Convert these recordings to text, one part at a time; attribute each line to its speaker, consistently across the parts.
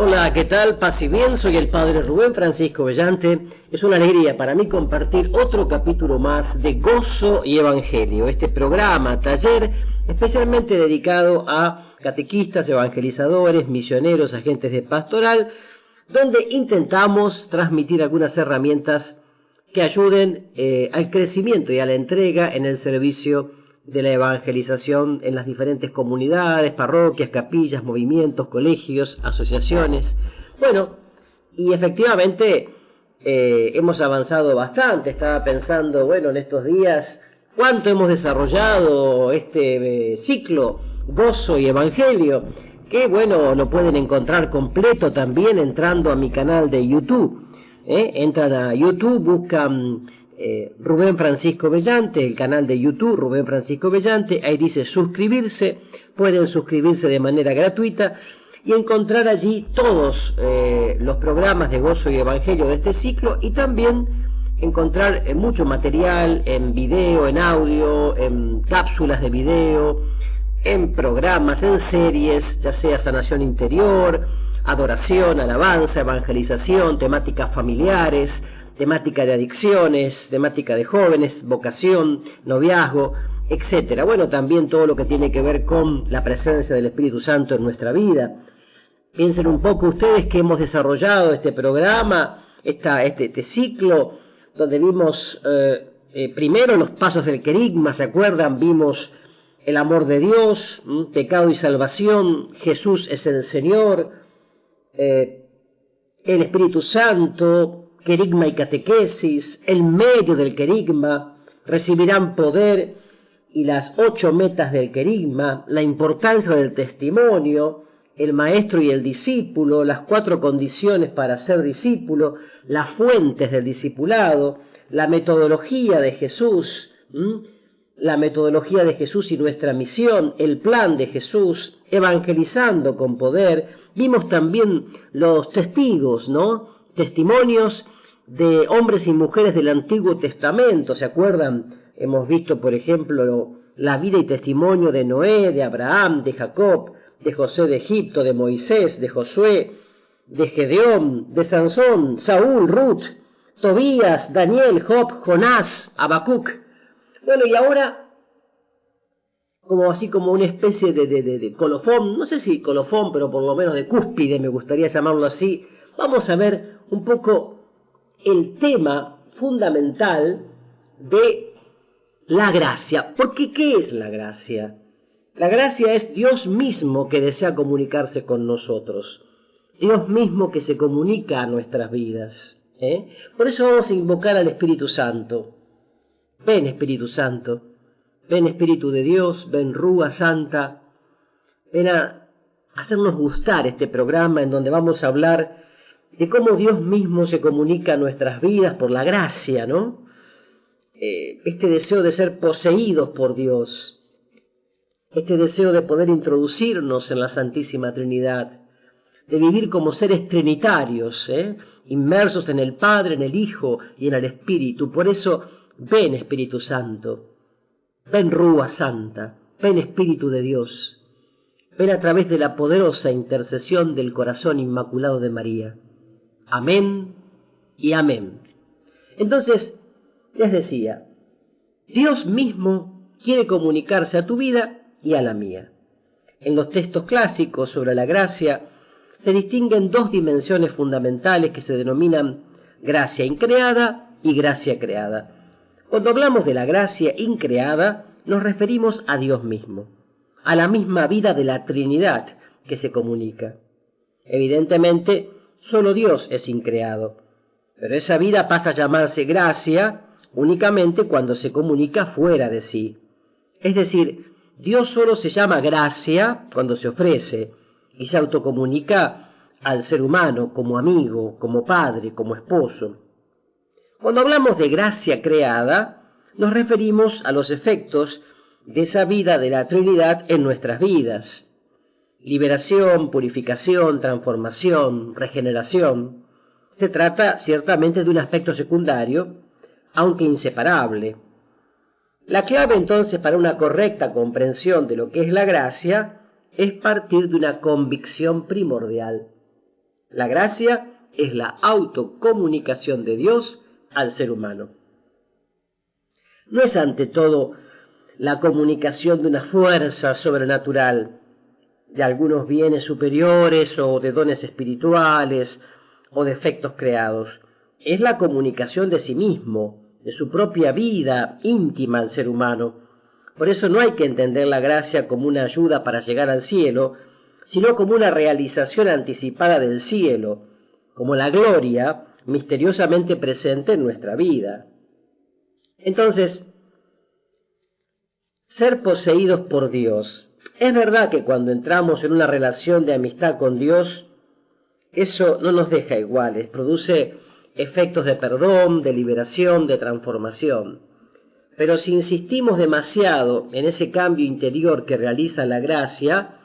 Speaker 1: Hola, ¿qué tal? Paz y bien, soy el Padre Rubén Francisco Bellante. Es una alegría para mí compartir otro capítulo más de Gozo y Evangelio, este programa, taller especialmente dedicado a catequistas, evangelizadores, misioneros, agentes de pastoral, donde intentamos transmitir algunas herramientas que ayuden al crecimiento y a la entrega en el servicio de la evangelización en las diferentes comunidades, parroquias, capillas, movimientos, colegios, asociaciones. Bueno, y efectivamente hemos avanzado bastante. Estaba pensando, bueno, en estos días, cuánto hemos desarrollado este ciclo Gozo y Evangelio, que bueno, lo pueden encontrar completo también entrando a mi canal de YouTube. Entran a YouTube, buscan Rubén Francisco Bellante, el canal de YouTube Rubén Francisco Bellante, ahí dice suscribirse, pueden suscribirse de manera gratuita y encontrar allí todos los programas de Gozo y Evangelio de este ciclo, y también encontrar mucho material en video, en audio, en cápsulas de video, en programas, en series, ya sea sanación interior, adoración, alabanza, evangelización, temáticas familiares, temática de adicciones, temática de jóvenes, vocación, noviazgo, etcétera. Bueno, también todo lo que tiene que ver con la presencia del Espíritu Santo en nuestra vida. Piensen un poco ustedes que hemos desarrollado este programa, este ciclo, donde vimos primero los pasos del querigma, ¿se acuerdan? Vimos el amor de Dios, pecado y salvación, Jesús es el Señor, el Espíritu Santo, querigma y catequesis, el medio del querigma, recibirán poder y las 8 metas del querigma, la importancia del testimonio, el maestro y el discípulo, las 4 condiciones para ser discípulo, las fuentes del discipulado, la metodología de Jesús, la metodología de Jesús y nuestra misión, el plan de Jesús, evangelizando con poder. Vimos también los testigos, ¿no? Testimonios de hombres y mujeres del Antiguo Testamento, ¿se acuerdan? Hemos visto, por ejemplo, la vida y testimonio de Noé, de Abraham, de Jacob, de José de Egipto, de Moisés, de Josué, de Gedeón, de Sansón, Saúl, Ruth, Tobías, Daniel, Job, Jonás, Habacuc. Bueno, y ahora, como una especie de colofón, no sé si colofón, pero por lo menos de cúspide, me gustaría llamarlo así, vamos a ver un poco el tema fundamental de la gracia. Porque, ¿qué es la gracia? La gracia es Dios mismo que desea comunicarse con nosotros. Dios mismo que se comunica a nuestras vidas. Por eso vamos a invocar al Espíritu Santo. Ven, Espíritu Santo. Ven, Espíritu de Dios. Ven, Rúa Santa. Ven a hacernos gustar este programa en donde vamos a hablar de cómo Dios mismo se comunica a nuestras vidas por la gracia, ¿no? Este deseo de ser poseídos por Dios, este deseo de poder introducirnos en la Santísima Trinidad, de vivir como seres trinitarios, inmersos en el Padre, en el Hijo y en el Espíritu. Por eso, ven Espíritu Santo, ven Rúa Santa, ven Espíritu de Dios, ven a través de la poderosa intercesión del corazón inmaculado de María. Amén y amén. Entonces, les decía, Dios mismo quiere comunicarse a tu vida y a la mía. En los textos clásicos sobre la gracia se distinguen 2 dimensiones fundamentales que se denominan gracia increada y gracia creada. Cuando hablamos de la gracia increada, nos referimos a Dios mismo, a la misma vida de la Trinidad que se comunica. Evidentemente, solo Dios es increado, pero esa vida pasa a llamarse gracia únicamente cuando se comunica fuera de sí. Es decir, Dios solo se llama gracia cuando se ofrece y se autocomunica al ser humano como amigo, como padre, como esposo. Cuando hablamos de gracia creada, nos referimos a los efectos de esa vida de la Trinidad en nuestras vidas. Liberación, purificación, transformación, regeneración. Se trata ciertamente de un aspecto secundario, aunque inseparable. La clave entonces para una correcta comprensión de lo que es la gracia es partir de una convicción primordial. La gracia es la autocomunicación de Dios al ser humano. No es ante todo la comunicación de una fuerza sobrenatural, de algunos bienes superiores o de dones espirituales o de efectos creados. Es la comunicación de sí mismo, de su propia vida íntima al ser humano. Por eso no hay que entender la gracia como una ayuda para llegar al cielo, sino como una realización anticipada del cielo, como la gloria misteriosamente presente en nuestra vida. Entonces, ser poseídos por Dios. Es verdad que cuando entramos en una relación de amistad con Dios, eso no nos deja iguales, produce efectos de perdón, de liberación, de transformación. Pero si insistimos demasiado en ese cambio interior que realiza la gracia,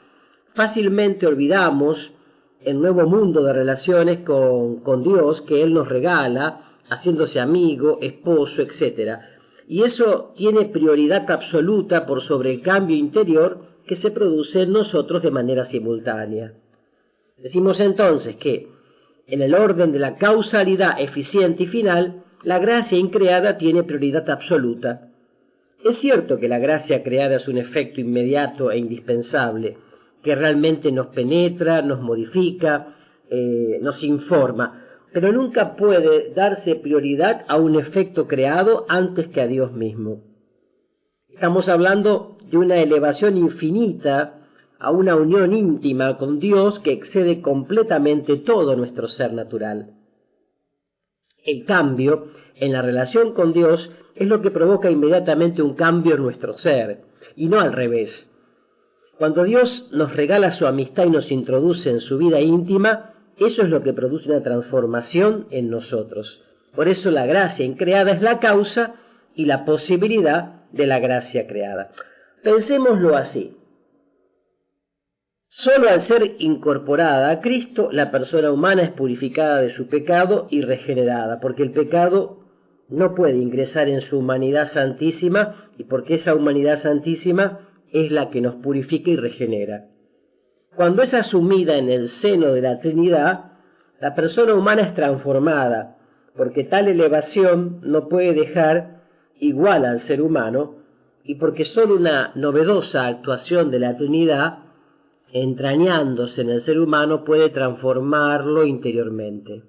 Speaker 1: fácilmente olvidamos el nuevo mundo de relaciones con Dios que Él nos regala, haciéndose amigo, esposo, etc. Y eso tiene prioridad absoluta por sobre el cambio interior que se produce en nosotros de manera simultánea. Decimos entonces que, en el orden de la causalidad eficiente y final, la gracia increada tiene prioridad absoluta. Es cierto que la gracia creada es un efecto inmediato e indispensable, que realmente nos penetra, nos modifica, nos informa, pero nunca puede darse prioridad a un efecto creado antes que a Dios mismo. Estamos hablando de una elevación infinita a una unión íntima con Dios que excede completamente todo nuestro ser natural. El cambio en la relación con Dios es lo que provoca inmediatamente un cambio en nuestro ser, y no al revés. Cuando Dios nos regala su amistad y nos introduce en su vida íntima, eso es lo que produce una transformación en nosotros. Por eso la gracia increada es la causa y la posibilidad de la gracia creada. Pensémoslo así. Solo al ser incorporada a Cristo, la persona humana es purificada de su pecado y regenerada, porque el pecado no puede ingresar en su humanidad santísima y porque esa humanidad santísima es la que nos purifica y regenera. Cuando es asumida en el seno de la Trinidad, la persona humana es transformada, porque tal elevación no puede dejar igual al ser humano y porque solo una novedosa actuación de la Trinidad entrañándose en el ser humano puede transformarlo interiormente.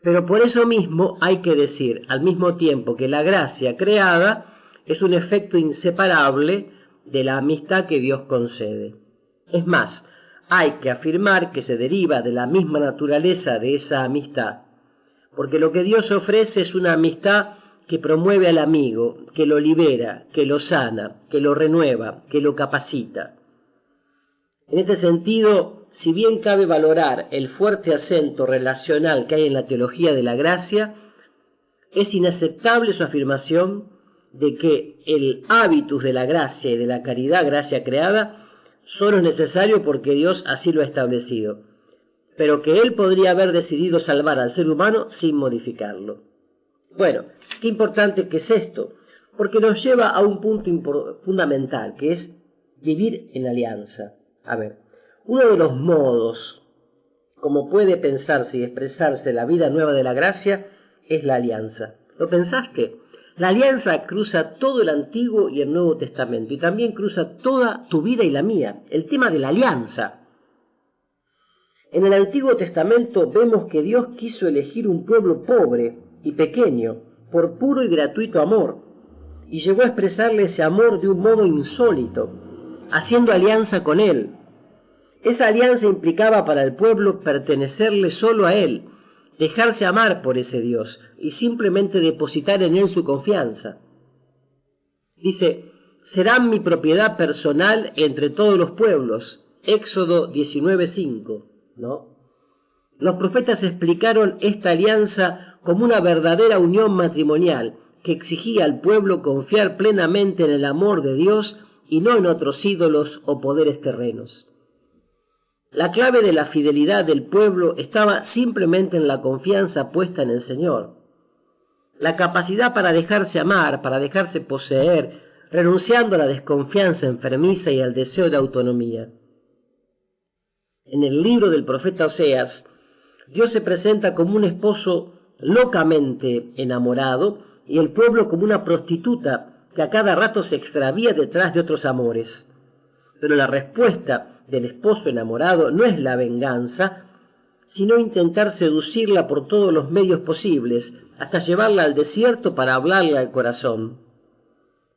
Speaker 1: Pero por eso mismo hay que decir al mismo tiempo que la gracia creada es un efecto inseparable de la amistad que Dios concede. Es más, hay que afirmar que se deriva de la misma naturaleza de esa amistad, porque lo que Dios ofrece es una amistad que promueve al amigo, que lo libera, que lo sana, que lo renueva, que lo capacita. En este sentido, si bien cabe valorar el fuerte acento relacional que hay en la teología de la gracia, es inaceptable su afirmación de que el hábitus de la gracia y de la caridad, gracia creada, solo es necesario porque Dios así lo ha establecido, pero que Él podría haber decidido salvar al ser humano sin modificarlo. Bueno, qué importante que es esto, porque nos lleva a un punto fundamental, que es vivir en alianza. A ver, uno de los modos como puede pensarse y expresarse la vida nueva de la gracia es la alianza. ¿Lo pensaste? La alianza cruza todo el Antiguo y el Nuevo Testamento y también cruza toda tu vida y la mía, el tema de la alianza. En el Antiguo Testamento vemos que Dios quiso elegir un pueblo pobre y pequeño por puro y gratuito amor y llegó a expresarle ese amor de un modo insólito, haciendo alianza con Él. Esa alianza implicaba para el pueblo pertenecerle solo a Él, dejarse amar por ese Dios y simplemente depositar en Él su confianza. Dice, serán mi propiedad personal entre todos los pueblos. Éxodo 19:5, ¿no? Los profetas explicaron esta alianza como una verdadera unión matrimonial que exigía al pueblo confiar plenamente en el amor de Dios y no en otros ídolos o poderes terrenos. La clave de la fidelidad del pueblo estaba simplemente en la confianza puesta en el Señor. La capacidad para dejarse amar, para dejarse poseer, renunciando a la desconfianza enfermiza y al deseo de autonomía. En el libro del profeta Oseas Dios se presenta como un esposo locamente enamorado y el pueblo como una prostituta que a cada rato se extravía detrás de otros amores. Pero la respuesta del esposo enamorado no es la venganza, sino intentar seducirla por todos los medios posibles, hasta llevarla al desierto para hablarle al corazón.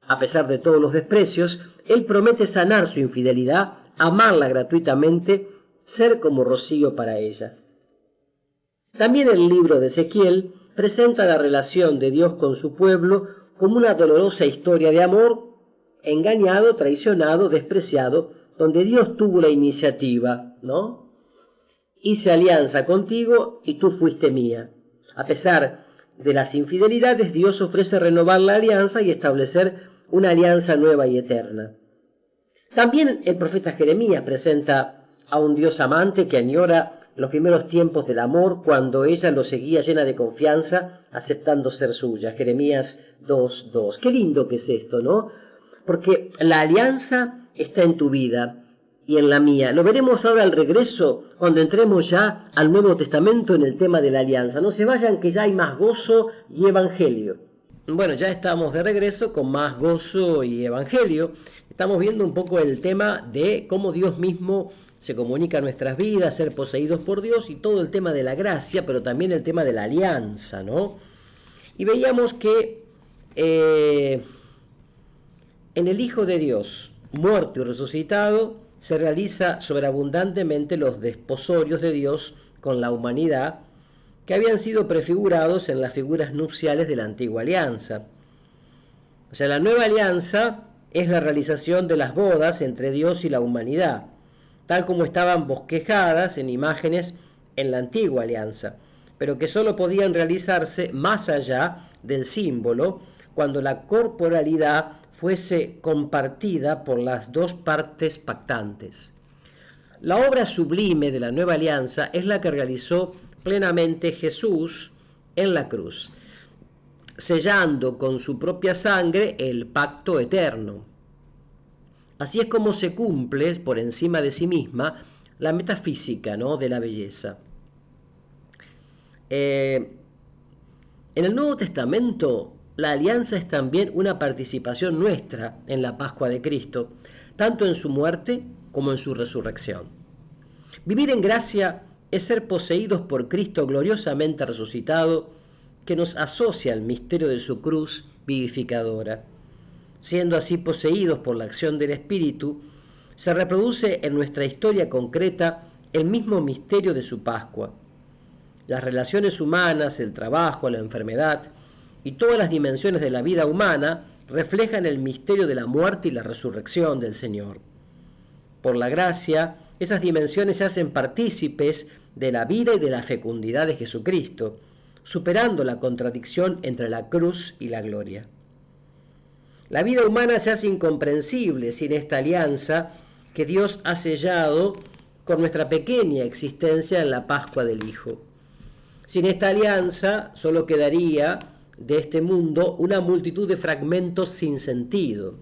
Speaker 1: A pesar de todos los desprecios, él promete sanar su infidelidad, amarla gratuitamente, ser como rocío para ella. También el libro de Ezequiel presenta la relación de Dios con su pueblo como una dolorosa historia de amor, engañado, traicionado, despreciado, donde Dios tuvo la iniciativa, ¿no? Hice alianza contigo y tú fuiste mía. A pesar de las infidelidades, Dios ofrece renovar la alianza y establecer una alianza nueva y eterna. También el profeta Jeremías presenta a un Dios amante que añora los primeros tiempos del amor cuando ella lo seguía llena de confianza, aceptando ser suya. Jeremías 2:2. Qué lindo que es esto, ¿no? Porque la alianza está en tu vida y en la mía. Lo veremos ahora al regreso, cuando entremos ya al Nuevo Testamento en el tema de la alianza. No se vayan, que ya hay más gozo y evangelio. Bueno, ya estamos de regreso con más gozo y evangelio. Estamos viendo un poco el tema de cómo Dios mismo se comunica a nuestras vidas, ser poseídos por Dios y todo el tema de la gracia, pero también el tema de la alianza, ¿no? Y veíamos que en el Hijo de Dios, muerto y resucitado, se realiza sobreabundantemente los desposorios de Dios con la humanidad, que habían sido prefigurados en las figuras nupciales de la antigua alianza. O sea, la nueva alianza es la realización de las bodas entre Dios y la humanidad, tal como estaban bosquejadas en imágenes en la antigua alianza, pero que solo podían realizarse más allá del símbolo, cuando la corporalidad fuese compartida por las dos partes pactantes. La obra sublime de la nueva alianza es la que realizó plenamente Jesús en la cruz, sellando con su propia sangre el pacto eterno. Así es como se cumple, por encima de sí misma, la metafísica, ¿no?, de la belleza. En el Nuevo Testamento, la alianza es también una participación nuestra en la Pascua de Cristo, tanto en su muerte como en su resurrección. Vivir en gracia es ser poseídos por Cristo gloriosamente resucitado, que nos asocia al misterio de su cruz vivificadora. Siendo así poseídos por la acción del Espíritu, se reproduce en nuestra historia concreta el mismo misterio de su Pascua. Las relaciones humanas, el trabajo, la enfermedad y todas las dimensiones de la vida humana reflejan el misterio de la muerte y la resurrección del Señor. Por la gracia, esas dimensiones se hacen partícipes de la vida y de la fecundidad de Jesucristo, superando la contradicción entre la cruz y la gloria. La vida humana se hace incomprensible sin esta alianza que Dios ha sellado con nuestra pequeña existencia en la Pascua del Hijo. Sin esta alianza solo quedaría de este mundo una multitud de fragmentos sin sentido.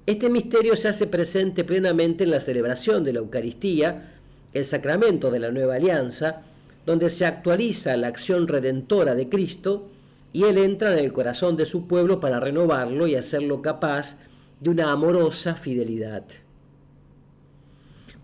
Speaker 1: Este misterio se hace presente plenamente en la celebración de la Eucaristía, el sacramento de la nueva alianza, donde se actualiza la acción redentora de Cristo y Él entra en el corazón de su pueblo para renovarlo y hacerlo capaz de una amorosa fidelidad.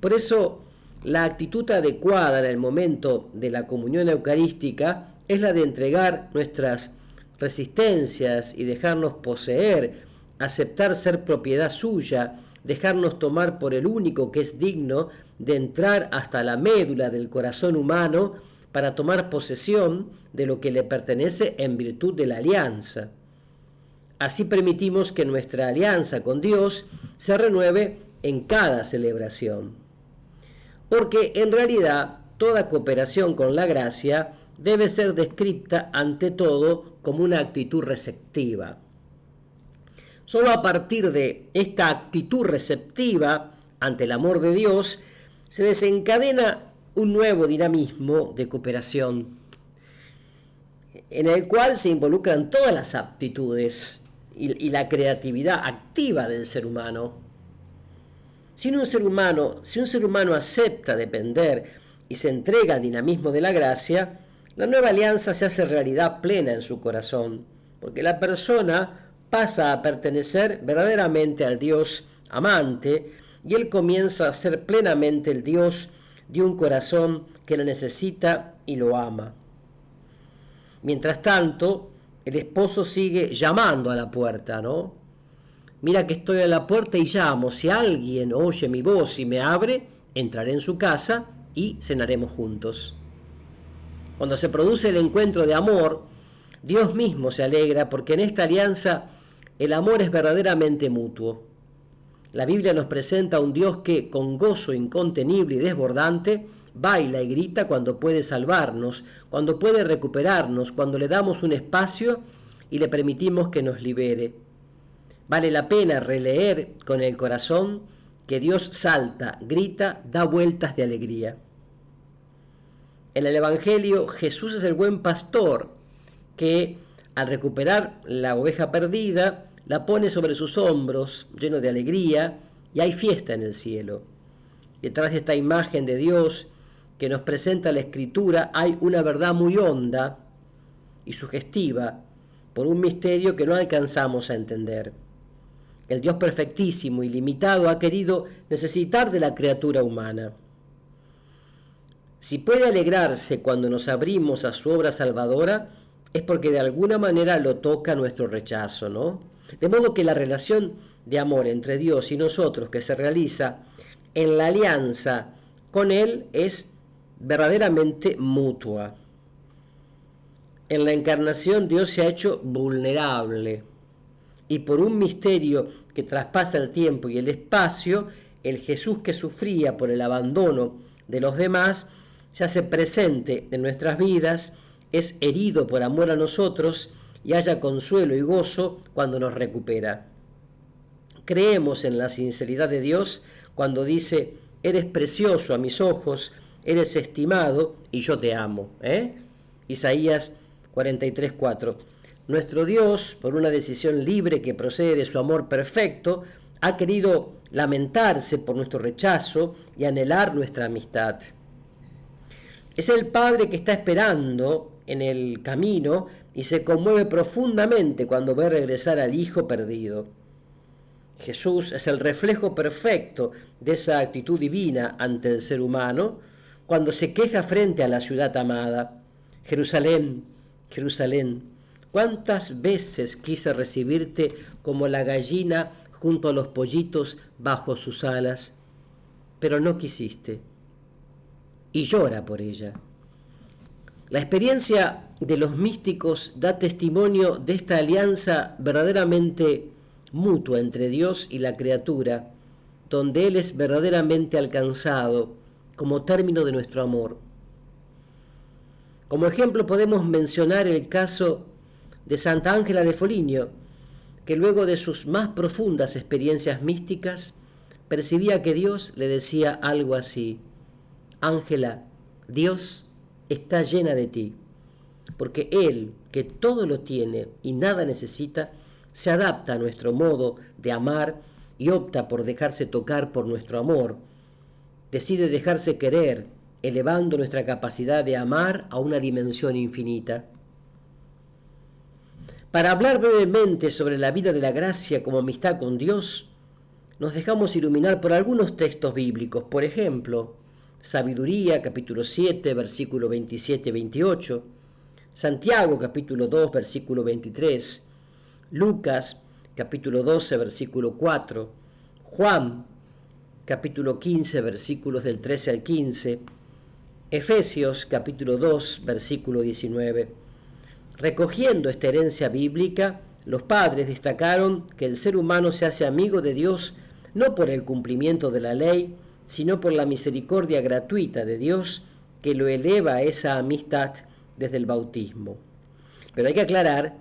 Speaker 1: Por eso, la actitud adecuada en el momento de la comunión eucarística es la de entregar nuestras resistencias y dejarnos poseer, aceptar ser propiedad suya, dejarnos tomar por el único que es digno de entrar hasta la médula del corazón humano para tomar posesión de lo que le pertenece en virtud de la alianza. Así permitimos que nuestra alianza con Dios se renueve en cada celebración. Porque en realidad toda cooperación con la gracia debe ser descrita ante todo como una actitud receptiva. Solo a partir de esta actitud receptiva ante el amor de Dios se desencadena un nuevo dinamismo de cooperación, en el cual se involucran todas las aptitudes y la creatividad activa del ser humano. Si un ser humano acepta depender y se entrega al dinamismo de la gracia, la nueva alianza se hace realidad plena en su corazón, porque la persona pasa a pertenecer verdaderamente al Dios amante y él comienza a ser plenamente el Dios de un corazón que lo necesita y lo ama. Mientras tanto, el esposo sigue llamando a la puerta, ¿no? Mira que estoy a la puerta y llamo. Si alguien oye mi voz y me abre, entraré en su casa y cenaremos juntos. Cuando se produce el encuentro de amor, Dios mismo se alegra porque en esta alianza el amor es verdaderamente mutuo. La Biblia nos presenta a un Dios que, con gozo incontenible y desbordante, baila y grita cuando puede salvarnos, cuando puede recuperarnos, cuando le damos un espacio y le permitimos que nos libere. Vale la pena releer con el corazón que Dios salta, grita, da vueltas de alegría. En el Evangelio, Jesús es el buen pastor que, al recuperar la oveja perdida, la pone sobre sus hombros, lleno de alegría, y hay fiesta en el cielo. Detrás de esta imagen de Dios que nos presenta la Escritura hay una verdad muy honda y sugestiva por un misterio que no alcanzamos a entender. El Dios perfectísimo y limitado ha querido necesitar de la criatura humana. Si puede alegrarse cuando nos abrimos a su obra salvadora, es porque de alguna manera lo toca nuestro rechazo, ¿no? De modo que la relación de amor entre Dios y nosotros que se realiza en la alianza con Él es verdaderamente mutua. En la encarnación Dios se ha hecho vulnerable y por un misterio que traspasa el tiempo y el espacio, el Jesús que sufría por el abandono de los demás se hace presente en nuestras vidas, es herido por amor a nosotros y halla consuelo y gozo cuando nos recupera. Creemos en la sinceridad de Dios cuando dice: eres precioso a mis ojos, eres estimado y yo te amo. Isaías 43:4. Nuestro Dios, por una decisión libre que procede de su amor perfecto, ha querido lamentarse por nuestro rechazo y anhelar nuestra amistad. Es el Padre que está esperando en el camino y se conmueve profundamente cuando ve regresar al Hijo perdido. Jesús es el reflejo perfecto de esa actitud divina ante el ser humano cuando se queja frente a la ciudad amada. Jerusalén, Jerusalén, ¿cuántas veces quise recibirte como la gallina junto a los pollitos bajo sus alas? Pero no quisiste. Y llora por ella. La experiencia de los místicos da testimonio de esta alianza verdaderamente mutua entre Dios y la criatura, donde Él es verdaderamente alcanzado como término de nuestro amor. Como ejemplo podemos mencionar el caso de Santa Ángela de Foligno, que luego de sus más profundas experiencias místicas percibía que Dios le decía algo así: Ángela, Dios está llena de ti, porque Él, que todo lo tiene y nada necesita, se adapta a nuestro modo de amar y opta por dejarse tocar por nuestro amor. Decide dejarse querer, elevando nuestra capacidad de amar a una dimensión infinita. Para hablar brevemente sobre la vida de la gracia como amistad con Dios, nos dejamos iluminar por algunos textos bíblicos. Por ejemplo, Sabiduría, capítulo 7, versículo 27-28, Santiago, capítulo 2, versículo 23, Lucas, capítulo 12, versículo 4, Juan, capítulo 15, versículos del 13 al 15, Efesios, capítulo 2, versículo 19. Recogiendo esta herencia bíblica, los padres destacaron que el ser humano se hace amigo de Dios no por el cumplimiento de la ley, sino por la misericordia gratuita de Dios que lo eleva a esa amistad desde el bautismo. Pero hay que aclarar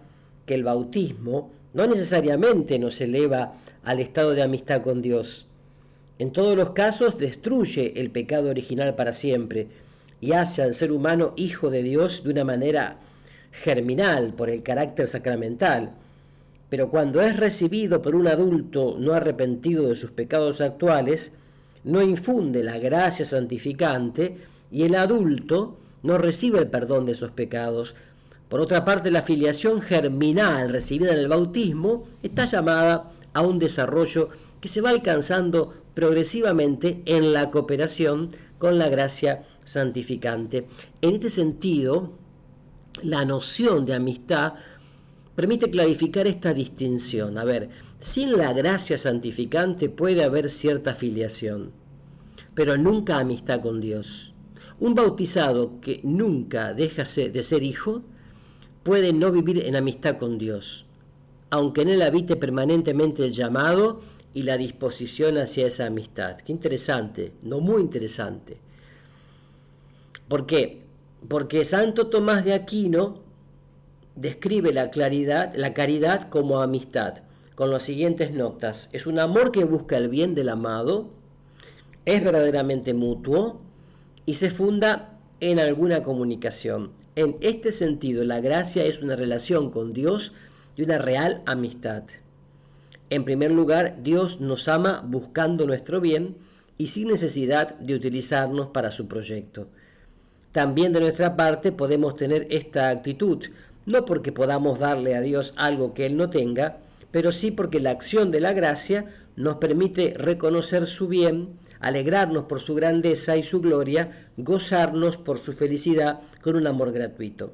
Speaker 1: que el bautismo no necesariamente nos eleva al estado de amistad con Dios. En todos los casos destruye el pecado original para siempre y hace al ser humano hijo de Dios de una manera germinal por el carácter sacramental. Pero cuando es recibido por un adulto no arrepentido de sus pecados actuales, no infunde la gracia santificante y el adulto no recibe el perdón de esos pecados. Por otra parte, la filiación germinal recibida en el bautismo está llamada a un desarrollo que se va alcanzando progresivamente en la cooperación con la gracia santificante. En este sentido, la noción de amistad permite clarificar esta distinción. A ver, sin la gracia santificante puede haber cierta filiación, pero nunca amistad con Dios. Un bautizado que nunca deja de ser hijo puede no vivir en amistad con Dios, aunque en él habite permanentemente el llamado y la disposición hacia esa amistad. Qué interesante, no muy interesante. ¿Por qué? Porque Santo Tomás de Aquino describe la caridad como amistad, con las siguientes notas: es un amor que busca el bien del amado, es verdaderamente mutuo y se funda en alguna comunicación. En este sentido, la gracia es una relación con Dios y una real amistad. En primer lugar, Dios nos ama buscando nuestro bien y sin necesidad de utilizarnos para su proyecto. También de nuestra parte podemos tener esta actitud, no porque podamos darle a Dios algo que Él no tenga, pero sí porque la acción de la gracia nos permite reconocer su bien, alegrarnos por su grandeza y su gloria, gozarnos por su felicidad con un amor gratuito.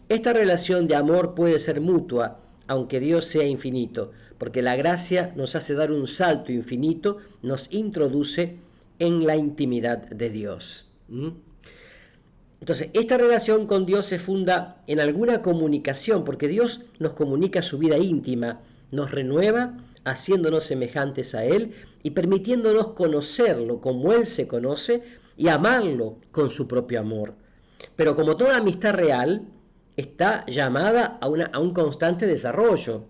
Speaker 1: Esta relación de amor puede ser mutua, aunque Dios sea infinito, porque la gracia nos hace dar un salto infinito, nos introduce en la intimidad de Dios. Entonces, esta relación con Dios se funda en alguna comunicación, porque Dios nos comunica su vida íntima, nos renueva haciéndonos semejantes a Él y permitiéndonos conocerlo como Él se conoce y amarlo con su propio amor. Pero como toda amistad real, está llamada a un constante desarrollo.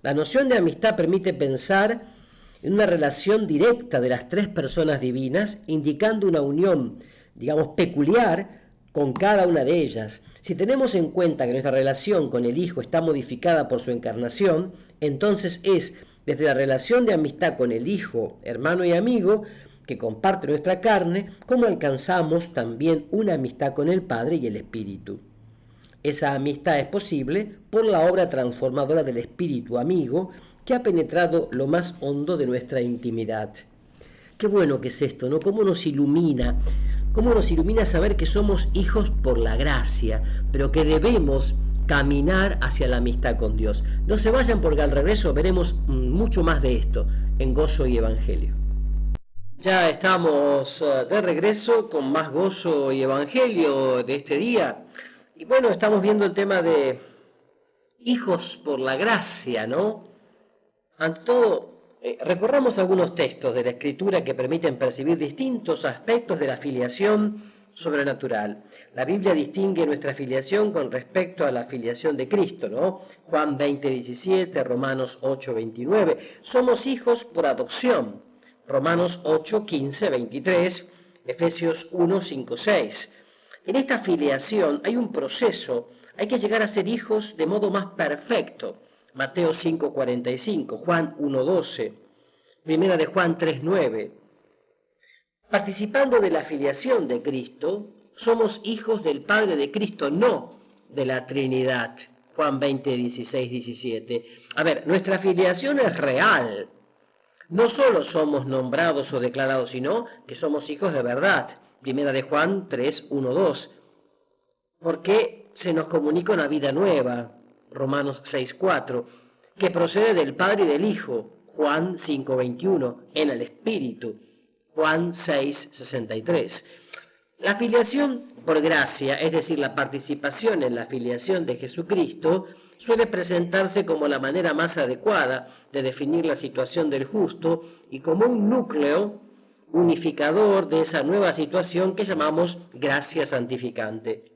Speaker 1: La noción de amistad permite pensar en una relación directa de las tres personas divinas, indicando una unión, digamos, peculiar con cada una de ellas. Si tenemos en cuenta que nuestra relación con el Hijo está modificada por su encarnación, entonces es desde la relación de amistad con el Hijo, hermano y amigo, que comparte nuestra carne, como alcanzamos también una amistad con el Padre y el Espíritu. Esa amistad es posible por la obra transformadora del Espíritu amigo que ha penetrado lo más hondo de nuestra intimidad. Qué bueno que es esto, ¿no? Cómo nos ilumina saber que somos hijos por la gracia, pero que debemos caminar hacia la amistad con Dios. No se vayan porque al regreso veremos mucho más de esto en Gozo y Evangelio. Ya estamos de regreso con más Gozo y Evangelio de este día. Y bueno, estamos viendo el tema de hijos por la gracia, ¿no? Ante todo, recorramos algunos textos de la Escritura que permiten percibir distintos aspectos de la filiación sobrenatural. La Biblia distingue nuestra filiación con respecto a la filiación de Cristo, ¿no? Juan 20:17, Romanos 8:29. Somos hijos por adopción. Romanos 8:15-23, Efesios 1:5-6. En esta filiación hay un proceso, hay que llegar a ser hijos de modo más perfecto. Mateo 5:45, Juan 1:12, Primera de Juan 3:9. Participando de la filiación de Cristo, somos hijos del Padre de Cristo, no de la Trinidad. Juan 20:16-17. A ver, nuestra filiación es real. No solo somos nombrados o declarados, sino que somos hijos de verdad. Primera de Juan 3:1-2. Porque se nos comunica una vida nueva. Romanos 6:4. Que procede del Padre y del Hijo. Juan 5:21. En el Espíritu. Juan 6:63. La filiación por gracia, es decir, la participación en la filiación de Jesucristo, suele presentarse como la manera más adecuada de definir la situación del justo y como un núcleo unificador de esa nueva situación que llamamos gracia santificante.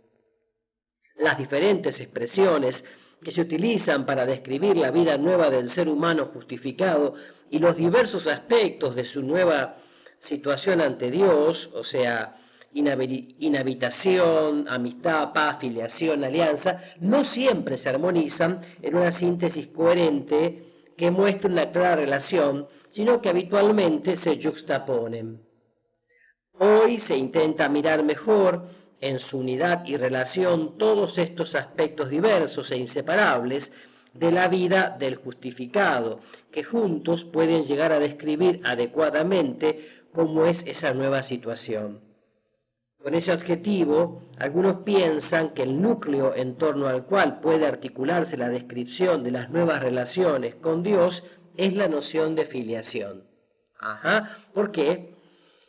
Speaker 1: Las diferentes expresiones que se utilizan para describir la vida nueva del ser humano justificado y los diversos aspectos de su nueva situación ante Dios, o sea, inhabitación, amistad, paz, filiación, alianza, no siempre se armonizan en una síntesis coherente que muestre una clara relación, sino que habitualmente se yuxtaponen. Hoy se intenta mirar mejor en su unidad y relación todos estos aspectos diversos e inseparables de la vida del justificado, que juntos pueden llegar a describir adecuadamente cómo es esa nueva situación. Con ese objetivo, algunos piensan que el núcleo en torno al cual puede articularse la descripción de las nuevas relaciones con Dios es la noción de filiación. ¿Por qué?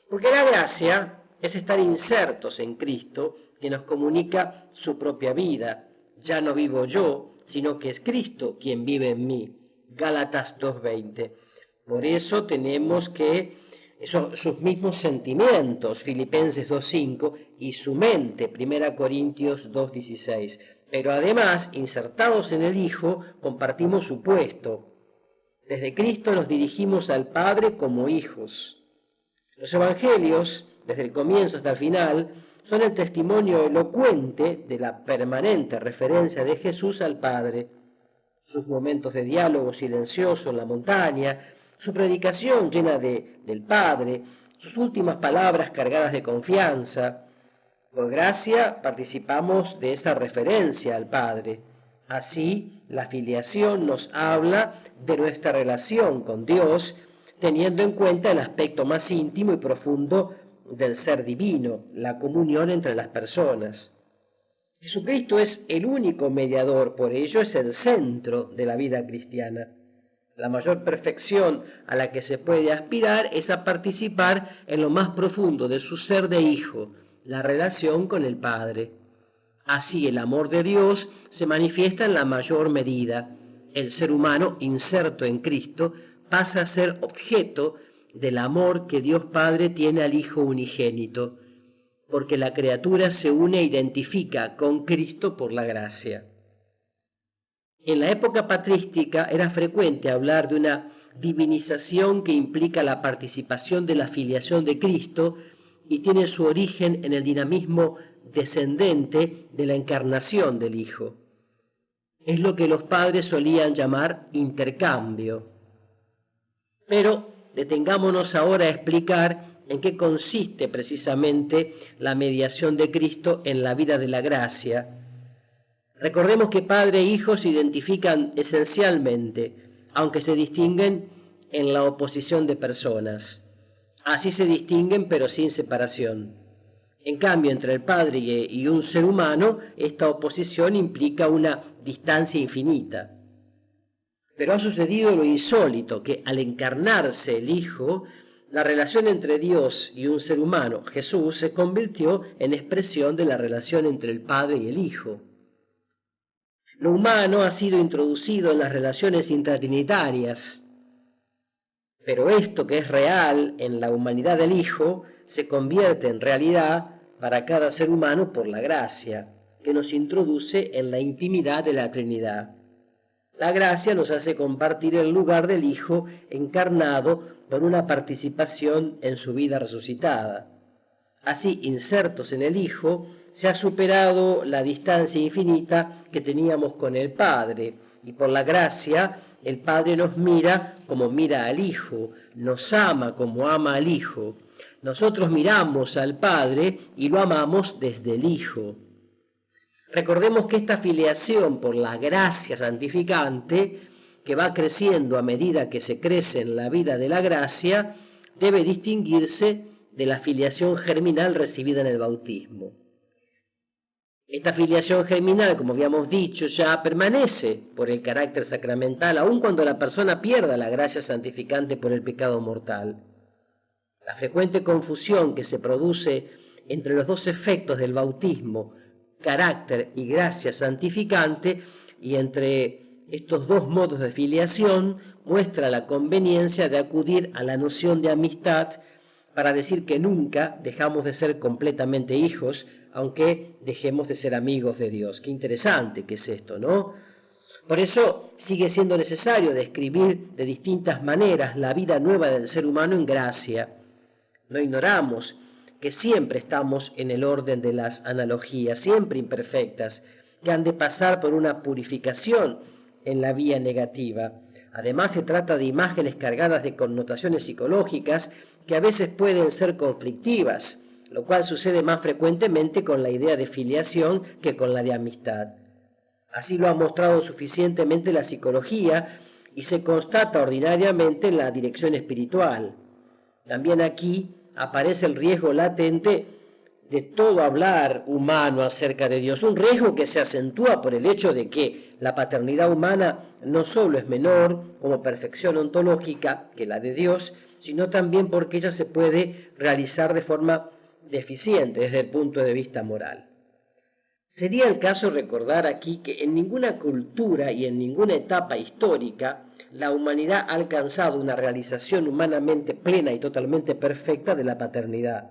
Speaker 1: Porque la gracia es estar insertos en Cristo, que nos comunica su propia vida. Ya no vivo yo, sino que es Cristo quien vive en mí. Gálatas 2:20. Por eso tenemos que sus mismos sentimientos, Filipenses 2:5, y su mente, 1 Corintios 2:16. Pero además, insertados en el Hijo, compartimos su puesto. Desde Cristo nos dirigimos al Padre como hijos. Los evangelios, desde el comienzo hasta el final, son el testimonio elocuente de la permanente referencia de Jesús al Padre. Sus momentos de diálogo silencioso en la montaña, su predicación llena del Padre, sus últimas palabras cargadas de confianza. Por gracia participamos de esa referencia al Padre. Así, la filiación nos habla de nuestra relación con Dios, teniendo en cuenta el aspecto más íntimo y profundo del ser divino, la comunión entre las personas. Jesucristo es el único mediador, por ello es el centro de la vida cristiana. La mayor perfección a la que se puede aspirar es a participar en lo más profundo de su ser de hijo, la relación con el Padre. Así el amor de Dios se manifiesta en la mayor medida. El ser humano, inserto en Cristo, pasa a ser objeto del amor que Dios Padre tiene al Hijo unigénito, porque la criatura se une e identifica con Cristo por la gracia. En la época patrística era frecuente hablar de una divinización que implica la participación de la filiación de Cristo y tiene su origen en el dinamismo descendente de la encarnación del Hijo. Es lo que los padres solían llamar intercambio. Pero detengámonos ahora a explicar en qué consiste precisamente la mediación de Cristo en la vida de la gracia. Recordemos que Padre e Hijo se identifican esencialmente, aunque se distinguen en la oposición de personas. Así se distinguen, pero sin separación. En cambio, entre el Padre y un ser humano, esta oposición implica una distancia infinita. Pero ha sucedido lo insólito, que al encarnarse el Hijo, la relación entre Dios y un ser humano, Jesús, se convirtió en expresión de la relación entre el Padre y el Hijo. Lo humano ha sido introducido en las relaciones intratrinitarias, pero esto que es real en la humanidad del Hijo se convierte en realidad para cada ser humano por la gracia, que nos introduce en la intimidad de la Trinidad. La gracia nos hace compartir el lugar del Hijo encarnado por una participación en su vida resucitada. Así, insertos en el Hijo, se ha superado la distancia infinita que teníamos con el Padre, y por la gracia el Padre nos mira como mira al Hijo, nos ama como ama al Hijo. Nosotros miramos al Padre y lo amamos desde el Hijo. Recordemos que esta filiación por la gracia santificante, que va creciendo a medida que se crece en la vida de la gracia, debe distinguirse de la filiación germinal recibida en el bautismo. Esta filiación germinal, como habíamos dicho, ya permanece por el carácter sacramental, aun cuando la persona pierda la gracia santificante por el pecado mortal. La frecuente confusión que se produce entre los dos efectos del bautismo, carácter y gracia santificante, y entre estos dos modos de filiación, muestra la conveniencia de acudir a la noción de amistad para decir que nunca dejamos de ser completamente hijos, aunque dejemos de ser amigos de Dios. Qué interesante que es esto, ¿no? Por eso sigue siendo necesario describir de distintas maneras la vida nueva del ser humano en gracia. No ignoramos que siempre estamos en el orden de las analogías, siempre imperfectas, que han de pasar por una purificación en la vía negativa. Además, se trata de imágenes cargadas de connotaciones psicológicas que a veces pueden ser conflictivas, lo cual sucede más frecuentemente con la idea de filiación que con la de amistad. Así lo ha mostrado suficientemente la psicología y se constata ordinariamente en la dirección espiritual. También aquí aparece el riesgo latente de todo hablar humano acerca de Dios, un riesgo que se acentúa por el hecho de que la paternidad humana no solo es menor como perfección ontológica que la de Dios, sino también porque ella se puede realizar de forma deficiente desde el punto de vista moral. Sería el caso recordar aquí que en ninguna cultura y en ninguna etapa histórica la humanidad ha alcanzado una realización humanamente plena y totalmente perfecta de la paternidad.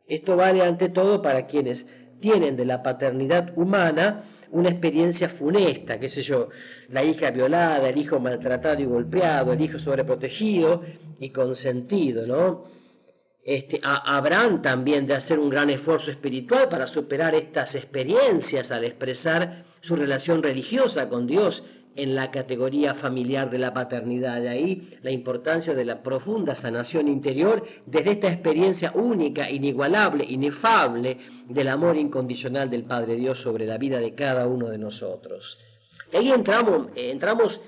Speaker 1: Esto vale ante todo para quienes tienen de la paternidad humana una experiencia funesta, qué sé yo, la hija violada, el hijo maltratado y golpeado, el hijo sobreprotegido y consentido, ¿no? Habrán también de hacer un gran esfuerzo espiritual para superar estas experiencias al expresar su relación religiosa con Dios en la categoría familiar de la paternidad. De ahí la importancia de la profunda sanación interior desde esta experiencia única, inigualable, inefable del amor incondicional del Padre Dios sobre la vida de cada uno de nosotros. De ahí entramos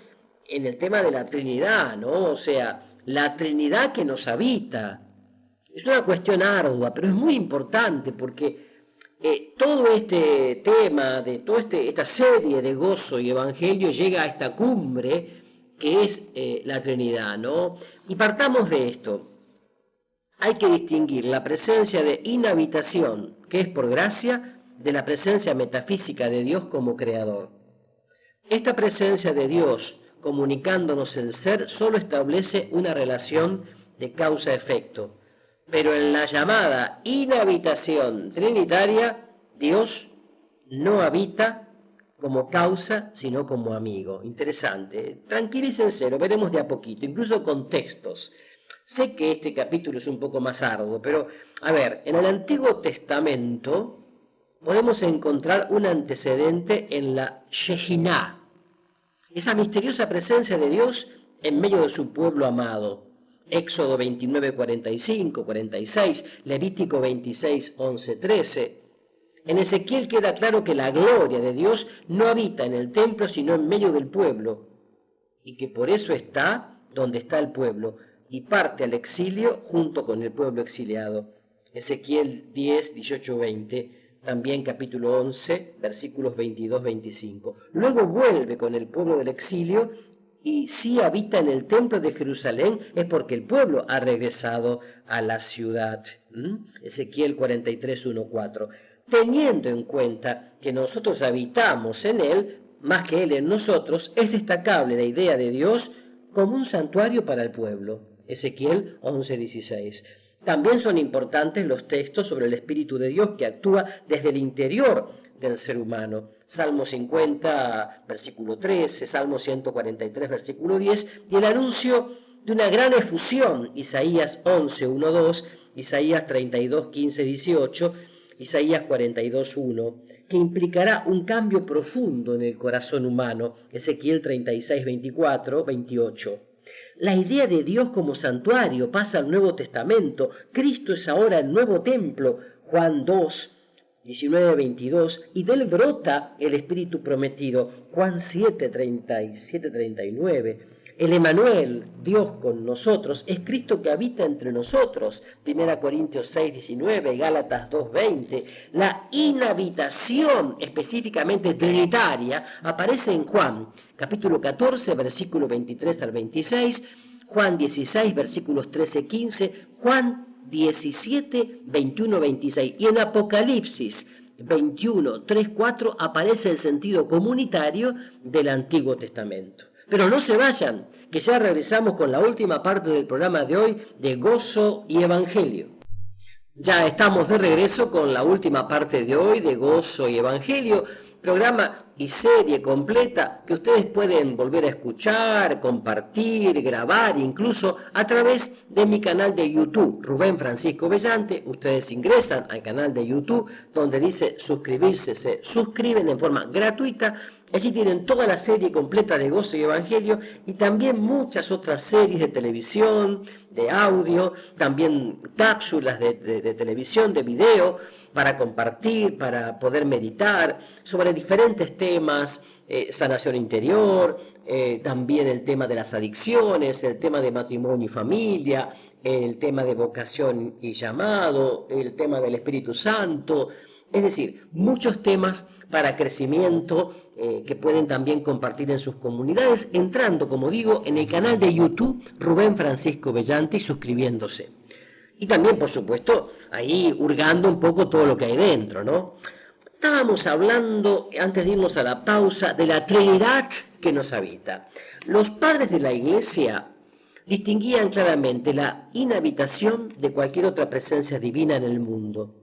Speaker 1: en el tema de la Trinidad, ¿no? O sea, la Trinidad que nos habita. Es una cuestión ardua, pero es muy importante porque todo este tema, de toda esta serie de gozo y evangelio llega a esta cumbre que es la Trinidad, ¿no? Y partamos de esto. Hay que distinguir la presencia de inhabitación, que es por gracia, de la presencia metafísica de Dios como creador. Esta presencia de Dios comunicándonos el ser solo establece una relación de causa-efecto. Pero en la llamada inhabitación trinitaria, Dios no habita como causa, sino como amigo. Interesante. Tranquilícense, lo veremos de a poquito, incluso con textos. Sé que este capítulo es un poco más arduo, pero a ver, en el Antiguo Testamento podemos encontrar un antecedente en la Shejinah, esa misteriosa presencia de Dios en medio de su pueblo amado. Éxodo 29, 45, 46, Levítico 26, 11, 13. En Ezequiel queda claro que la gloria de Dios no habita en el templo, sino en medio del pueblo, y que por eso está donde está el pueblo, y parte al exilio junto con el pueblo exiliado. Ezequiel 10, 18, 20, también capítulo 11, versículos 22, 25. Luego vuelve con el pueblo del exilio, y si habita en el templo de Jerusalén es porque el pueblo ha regresado a la ciudad. Ezequiel 43, 1, 4. Teniendo en cuenta que nosotros habitamos en él, más que él en nosotros, es destacable la idea de Dios como un santuario para el pueblo. Ezequiel 11, 16. También son importantes los textos sobre el Espíritu de Dios que actúa desde el interior del ser humano. Salmo 50, versículo 13, Salmo 143, versículo 10, y el anuncio de una gran efusión, Isaías 11, 1, 2, Isaías 32, 15, 18, Isaías 42, 1, que implicará un cambio profundo en el corazón humano, Ezequiel 36, 24, 28. La idea de Dios como santuario pasa al Nuevo Testamento. Cristo es ahora el nuevo templo, Juan 2, 19, 22, y de él brota el Espíritu prometido, Juan 7, 37, 39. El Emmanuel, Dios con nosotros, es Cristo que habita entre nosotros, 1 Corintios 6, 19, Gálatas 2, 20. La inhabitación específicamente trinitaria aparece en Juan, capítulo 14, versículo 23 al 26, Juan 16, versículos 13, 15, Juan 17, 21, 26. Y en Apocalipsis 21, 3, 4 aparece el sentido comunitario del Antiguo Testamento. Pero no se vayan, que ya regresamos con la última parte del programa de hoy de Gozo y Evangelio. Ya estamos de regreso con la última parte de hoy de Gozo y Evangelio, programa y serie completa que ustedes pueden volver a escuchar, compartir, grabar, incluso a través de mi canal de YouTube, Rubén Francisco Bellante. Ustedes ingresan al canal de YouTube donde dice suscribirse, se suscriben en forma gratuita Allí tienen toda la serie completa de Gozo y Evangelio y también muchas otras series de televisión, de audio, también cápsulas de televisión, de video, para compartir, para poder meditar sobre diferentes temas, sanación interior, también el tema de las adicciones, el tema de matrimonio y familia, el tema de vocación y llamado, el tema del Espíritu Santo, es decir, muchos temas para crecimiento que pueden también compartir en sus comunidades, entrando, como digo, en el canal de YouTube Rubén Francisco Bellante y suscribiéndose. Y también, por supuesto, ahí hurgando un poco todo lo que hay dentro, ¿no? Estábamos hablando, antes de irnos a la pausa, de la Trinidad que nos habita. Los padres de la Iglesia distinguían claramente la inhabitación de cualquier otra presencia divina en el mundo.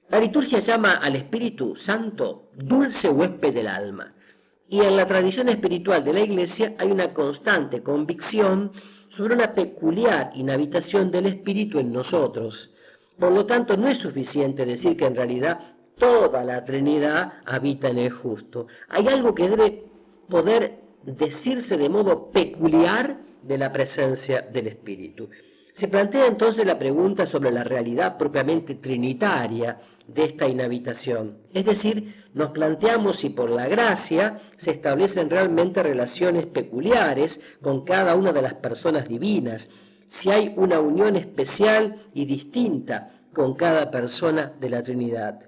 Speaker 1: La liturgia llama al Espíritu Santo dulce huésped del alma. Y en la tradición espiritual de la Iglesia hay una constante convicción sobre una peculiar inhabitación del Espíritu en nosotros. Por lo tanto, no es suficiente decir que en realidad toda la Trinidad habita en el justo. Hay algo que debe poder decirse de modo peculiar de la presencia del Espíritu. Se plantea entonces la pregunta sobre la realidad propiamente trinitaria de esta inhabitación. Es decir, nos planteamos si por la gracia se establecen realmente relaciones peculiares con cada una de las personas divinas, si hay una unión especial y distinta con cada persona de la Trinidad.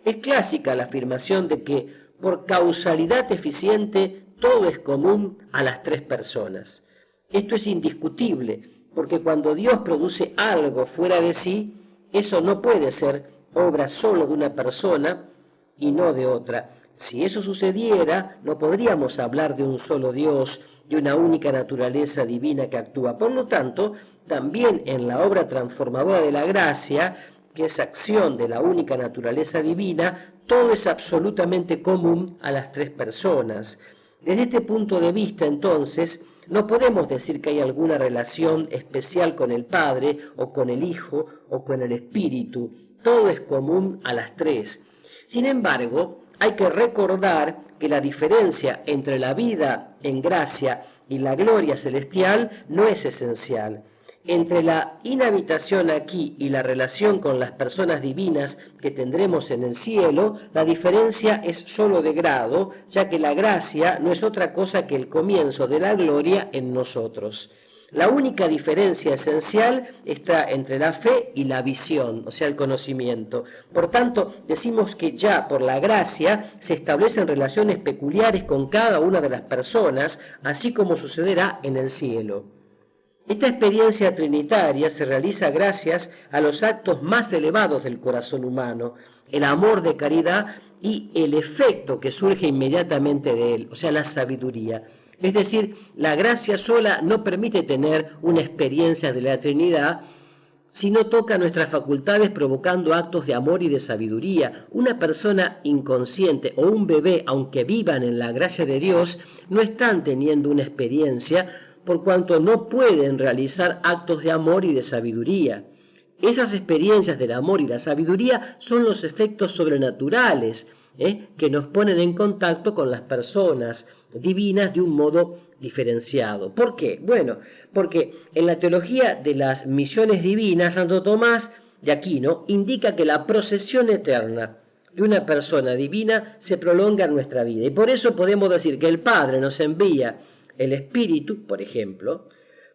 Speaker 1: Es clásica la afirmación de que por causalidad eficiente todo es común a las tres personas. Esto es indiscutible, porque cuando Dios produce algo fuera de sí, eso no puede ser obra solo de una persona y no de otra. Si eso sucediera, no podríamos hablar de un solo Dios, de una única naturaleza divina que actúa. Por lo tanto, también en la obra transformadora de la gracia, que es acción de la única naturaleza divina, todo es absolutamente común a las tres personas. Desde este punto de vista, entonces, no podemos decir que hay alguna relación especial con el Padre, o con el Hijo, o con el Espíritu. Todo es común a las tres. Sin embargo, hay que recordar que la diferencia entre la vida en gracia y la gloria celestial no es esencial. Entre la inhabitación aquí y la relación con las personas divinas que tendremos en el cielo, la diferencia es sólo de grado, ya que la gracia no es otra cosa que el comienzo de la gloria en nosotros. La única diferencia esencial está entre la fe y la visión, o sea, el conocimiento. Por tanto, decimos que ya por la gracia se establecen relaciones peculiares con cada una de las personas, así como sucederá en el cielo. Esta experiencia trinitaria se realiza gracias a los actos más elevados del corazón humano, el amor de caridad y el efecto que surge inmediatamente de él, o sea, la sabiduría. Es decir, la gracia sola no permite tener una experiencia de la Trinidad, sino toca nuestras facultades provocando actos de amor y de sabiduría. Una persona inconsciente o un bebé, aunque vivan en la gracia de Dios, no están teniendo una experiencia por cuanto no pueden realizar actos de amor y de sabiduría. Esas experiencias del amor y la sabiduría son los efectos sobrenaturales que nos ponen en contacto con las personas divinas de un modo diferenciado. ¿Por qué? Bueno, porque en la teología de las misiones divinas, Santo Tomás de Aquino indica que la procesión eterna de una persona divina se prolonga en nuestra vida. Y por eso podemos decir que el Padre nos envía el Espíritu, por ejemplo,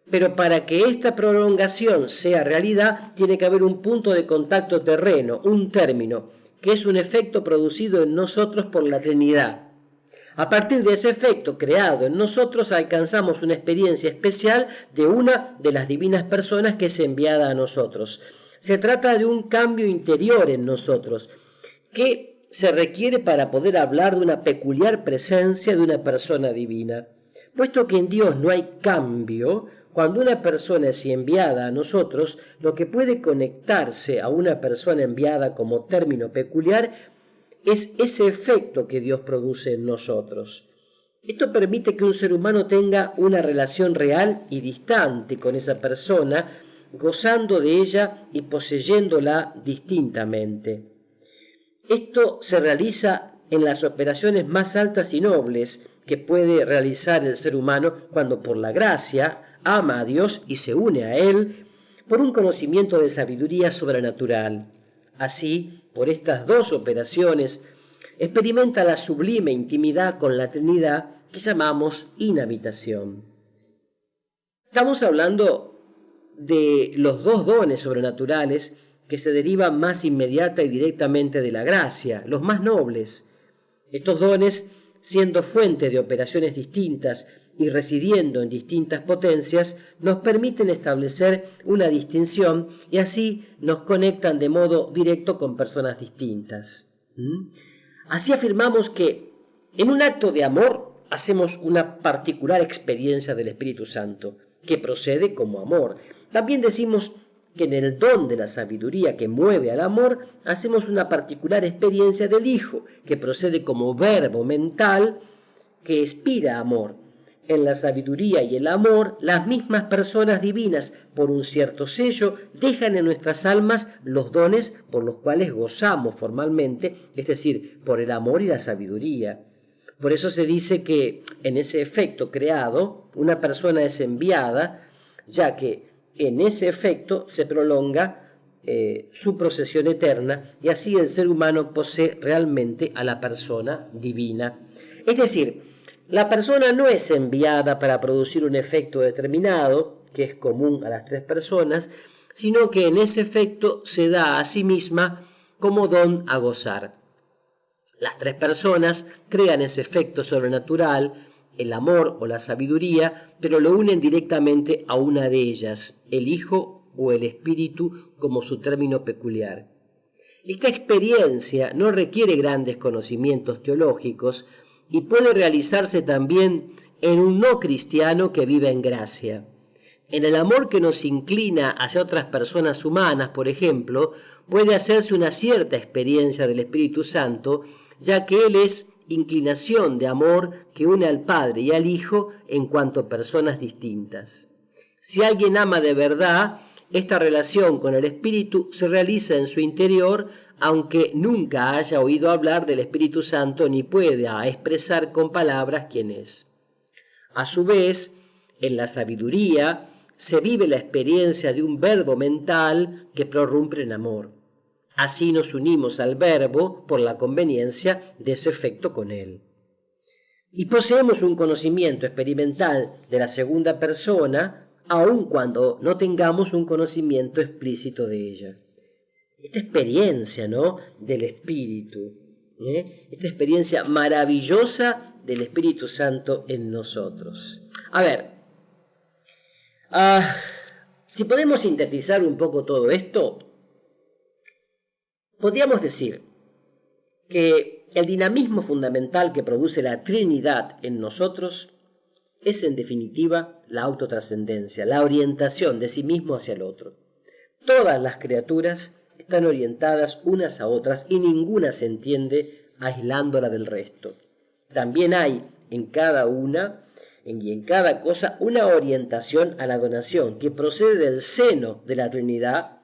Speaker 1: pero para que esta prolongación sea realidad tiene que haber un punto de contacto terreno, un término, que es un efecto producido en nosotros por la Trinidad. A partir de ese efecto creado en nosotros alcanzamos una experiencia especial de una de las divinas personas que es enviada a nosotros. Se trata de un cambio interior en nosotros que se requiere para poder hablar de una peculiar presencia de una persona divina. Puesto que en Dios no hay cambio, cuando una persona es enviada a nosotros, lo que puede conectarse a una persona enviada como término peculiar es ese efecto que Dios produce en nosotros. Esto permite que un ser humano tenga una relación real y distante con esa persona, gozando de ella y poseyéndola distintamente. Esto se realiza en las operaciones más altas y nobles que puede realizar el ser humano cuando por la gracia ama a Dios y se une a Él por un conocimiento de sabiduría sobrenatural. Así, por estas dos operaciones, experimenta la sublime intimidad con la Trinidad que llamamos inhabitación. Estamos hablando de los dos dones sobrenaturales que se derivan más inmediata y directamente de la gracia, los más nobles. Estos dones, siendo fuente de operaciones distintas y residiendo en distintas potencias, nos permiten establecer una distinción y así nos conectan de modo directo con personas distintas. Así afirmamos que en un acto de amor hacemos una particular experiencia del Espíritu Santo, que procede como amor. También decimos que en el don de la sabiduría que mueve al amor, hacemos una particular experiencia del Hijo, que procede como verbo mental que inspira amor. En la sabiduría y el amor, las mismas personas divinas, por un cierto sello, dejan en nuestras almas los dones por los cuales gozamos formalmente, es decir, por el amor y la sabiduría. Por eso se dice que en ese efecto creado, una persona es enviada, ya que en ese efecto se prolonga su procesión eterna y así el ser humano posee realmente a la persona divina. Es decir, la persona no es enviada para producir un efecto determinado, que es común a las tres personas, sino que en ese efecto se da a sí misma como don a gozar. Las tres personas crean ese efecto sobrenatural, el amor o la sabiduría, pero lo unen directamente a una de ellas, el Hijo o el Espíritu como su término peculiar. Esta experiencia no requiere grandes conocimientos teológicos y puede realizarse también en un no cristiano que vive en gracia. En el amor que nos inclina hacia otras personas humanas, por ejemplo, puede hacerse una cierta experiencia del Espíritu Santo, ya que Él es inclinación de amor que une al Padre y al Hijo en cuanto a personas distintas. Si alguien ama de verdad, esta relación con el Espíritu se realiza en su interior, aunque nunca haya oído hablar del Espíritu Santo ni pueda expresar con palabras quién es. A su vez, en la sabiduría se vive la experiencia de un verbo mental que prorrumpe en amor. Así nos unimos al verbo por la conveniencia de ese efecto con él. Y poseemos un conocimiento experimental de la segunda persona, aun cuando no tengamos un conocimiento explícito de ella. Esta experiencia, ¿no?, del Espíritu, esta experiencia maravillosa del Espíritu Santo en nosotros. A ver, si podemos sintetizar un poco todo esto, podríamos decir que el dinamismo fundamental que produce la Trinidad en nosotros es en definitiva la autotrascendencia, la orientación de sí mismo hacia el otro. Todas las criaturas están orientadas unas a otras y ninguna se entiende aislándola del resto. También hay en cada una y en cada cosa una orientación a la donación que procede del seno de la Trinidad,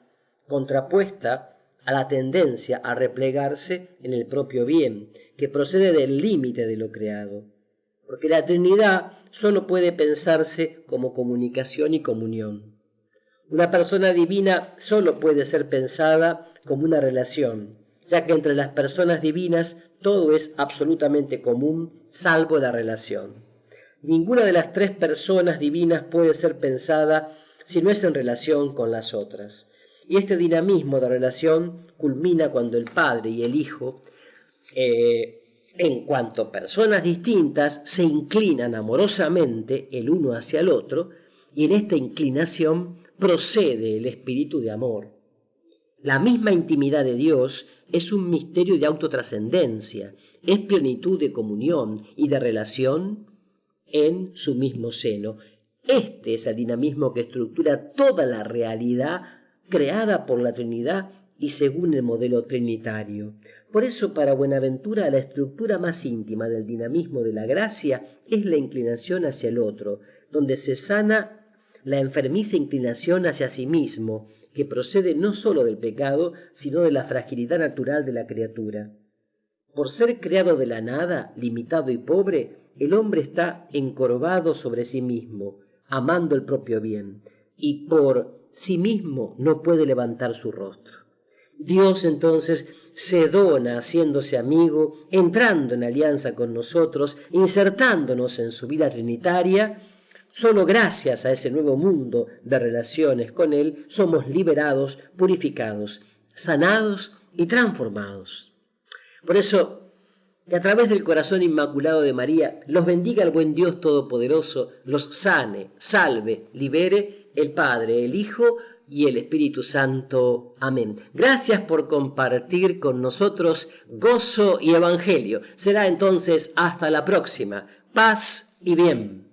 Speaker 1: contrapuesta a la tendencia a replegarse en el propio bien, que procede del límite de lo creado. Porque la Trinidad solo puede pensarse como comunicación y comunión. Una persona divina solo puede ser pensada como una relación, ya que entre las personas divinas todo es absolutamente común, salvo la relación. Ninguna de las tres personas divinas puede ser pensada si no es en relación con las otras. Y este dinamismo de relación culmina cuando el Padre y el Hijo, en cuanto personas distintas, se inclinan amorosamente el uno hacia el otro, y en esta inclinación procede el espíritu de amor. La misma intimidad de Dios es un misterio de autotrascendencia, es plenitud de comunión y de relación en su mismo seno. Este es el dinamismo que estructura toda la realidad creada por la Trinidad y según el modelo trinitario. Por eso, para Buenaventura, la estructura más íntima del dinamismo de la gracia es la inclinación hacia el otro, donde se sana la enfermiza inclinación hacia sí mismo, que procede no sólo del pecado, sino de la fragilidad natural de la criatura. Por ser creado de la nada, limitado y pobre, el hombre está encorvado sobre sí mismo, amando el propio bien, y por sí mismo no puede levantar su rostro. Dios entonces se dona haciéndose amigo, entrando en alianza con nosotros, insertándonos en su vida trinitaria. Solo gracias a ese nuevo mundo de relaciones con Él somos liberados, purificados, sanados y transformados. Por eso, que a través del corazón inmaculado de María los bendiga el buen Dios Todopoderoso, los sane, salve, libere el Padre, el Hijo y el Espíritu Santo. Amén. Gracias por compartir con nosotros gozo y evangelio. Será entonces hasta la próxima. Paz y bien.